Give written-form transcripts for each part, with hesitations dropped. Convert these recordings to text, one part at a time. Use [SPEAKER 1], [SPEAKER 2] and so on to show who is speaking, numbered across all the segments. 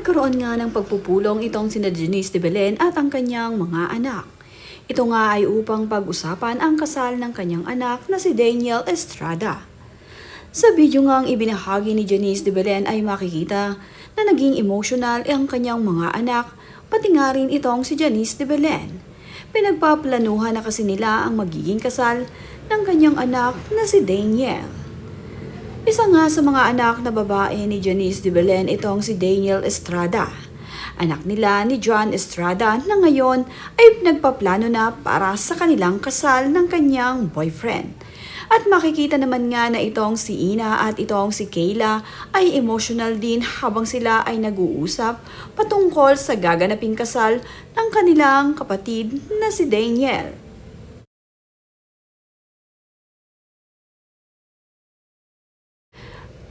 [SPEAKER 1] Nagkaroon nga ng pagpupulong itong sina Janice de Belen at ang kanyang mga anak. Ito nga ay upang pag-usapan ang kasal ng kanyang anak na si Daniel Estrada. Sa video nga ang ibinahagi ni Janice de Belen ay makikita na naging emotional ang kanyang mga anak, pati nga rin itong si Janice de Belen. Pinagpaplanuhan na kasi nila ang magiging kasal ng kanyang anak na si Daniel. Isa nga sa mga anak na babae ni Janice de Belen itong si Daniel Estrada. Anak nila ni John Estrada na ngayon ay nagpaplano na para sa kanilang kasal ng kanyang boyfriend. At makikita naman nga na itong si Ina at itong si Kayla ay emotional din habang sila ay nag-uusap patungkol sa gaganaping kasal ng kanilang kapatid na si Daniel.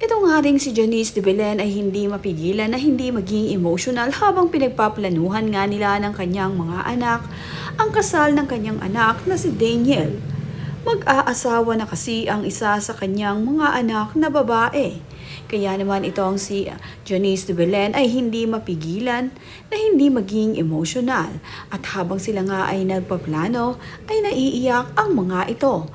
[SPEAKER 1] Ito nga ring si Janice de Belen ay hindi mapigilan na hindi maging emotional habang pinagpaplanuhan nga nila ng kanyang mga anak ang kasal ng kanyang anak na si Daniel. Mag-aasawa na kasi ang isa sa kanyang mga anak na babae. Kaya naman itong si Janice de Belen ay hindi mapigilan na hindi maging emotional. At habang sila nga ay nagpaplano ay naiiyak ang mga ito.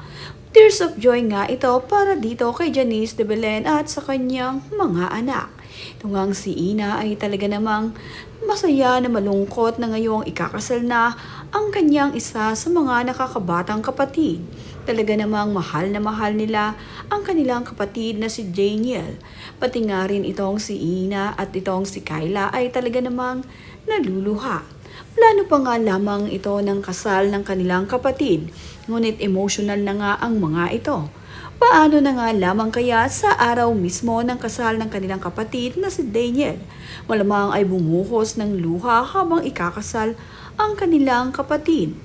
[SPEAKER 1] Tears of joy nga ito para dito kay Janice de Belen at sa kanyang mga anak. Ito ngang si Ina ay talaga namang masaya na malungkot na ngayong ikakasal na ang kanyang isa sa mga nakakabatang kapatid. Talaga namang mahal na mahal nila ang kanilang kapatid na si Daniel. Pati nga rin itong si Ina at itong si Kayla ay talaga namang naluluha. Plano pa nga lamang ito ng kasal ng kanilang kapatid, ngunit emotional na nga ang mga ito. Paano na nga lamang kaya sa araw mismo ng kasal ng kanilang kapatid na si Daniel? Malamang ay bumuhos ng luha habang ikakasal ang kanilang kapatid.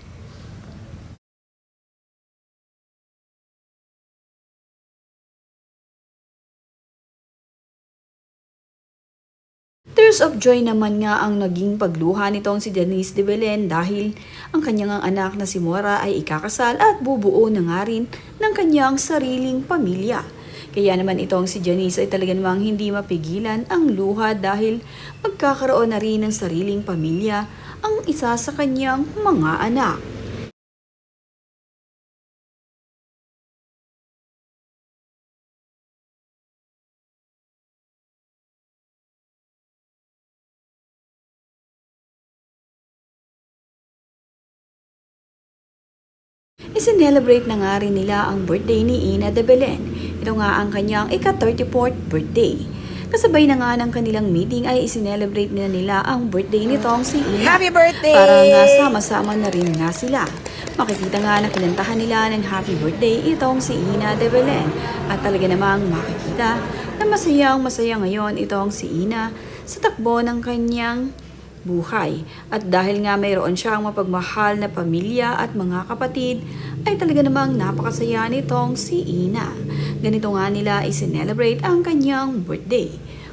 [SPEAKER 1] Tears of joy naman nga ang naging pagluha nitong si Janice de Belen dahil ang kanyang anak na si Mora ay ikakasal at bubuo na nga rin ng kanyang sariling pamilya. Kaya naman itong si Janice ay talaga namang hindi mapigilan ang luha dahil magkakaroon na rin ng sariling pamilya ang isa sa kanyang mga anak. Isinelebrate na nga rin nila ang birthday ni Ina de Belen. Ito nga ang kanyang ika-34th birthday. Kasabay na nga ng kanilang meeting ay isinelebrate nila ang birthday nitong si Ina.
[SPEAKER 2] Happy birthday!
[SPEAKER 1] Para nga sama-sama na rin nga sila. Makikita nga na kinantahan nila ng happy birthday itong si Ina de Belen. At talaga namang makikita na masayang masaya ngayon itong si Ina sa takbo ng kanyang buhay. At dahil nga mayroon siyang mapagmahal na pamilya at mga kapatid, ay talaga namang napakasaya nitong si Ina. Ganito nga nila isinelebrate ang kanyang birthday.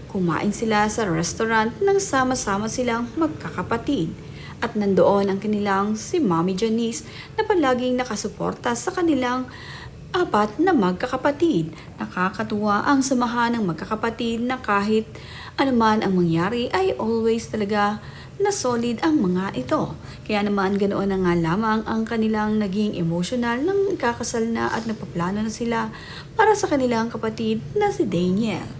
[SPEAKER 1] Kumain sila sa restaurant nang sama-sama silang magkakapatid. At nandoon ang kanilang si Mommy Janice na palaging nakasuporta sa kanilang apat na magkakapatid. Nakakatuwa ang samahan ng magkakapatid na kahit anuman ang mangyari ay always talaga na solid ang mga ito. Kaya naman ganoon na nga lamang ang kanilang naging emotional nang kakasal na at napaplano na sila para sa kanilang kapatid na si Daniel.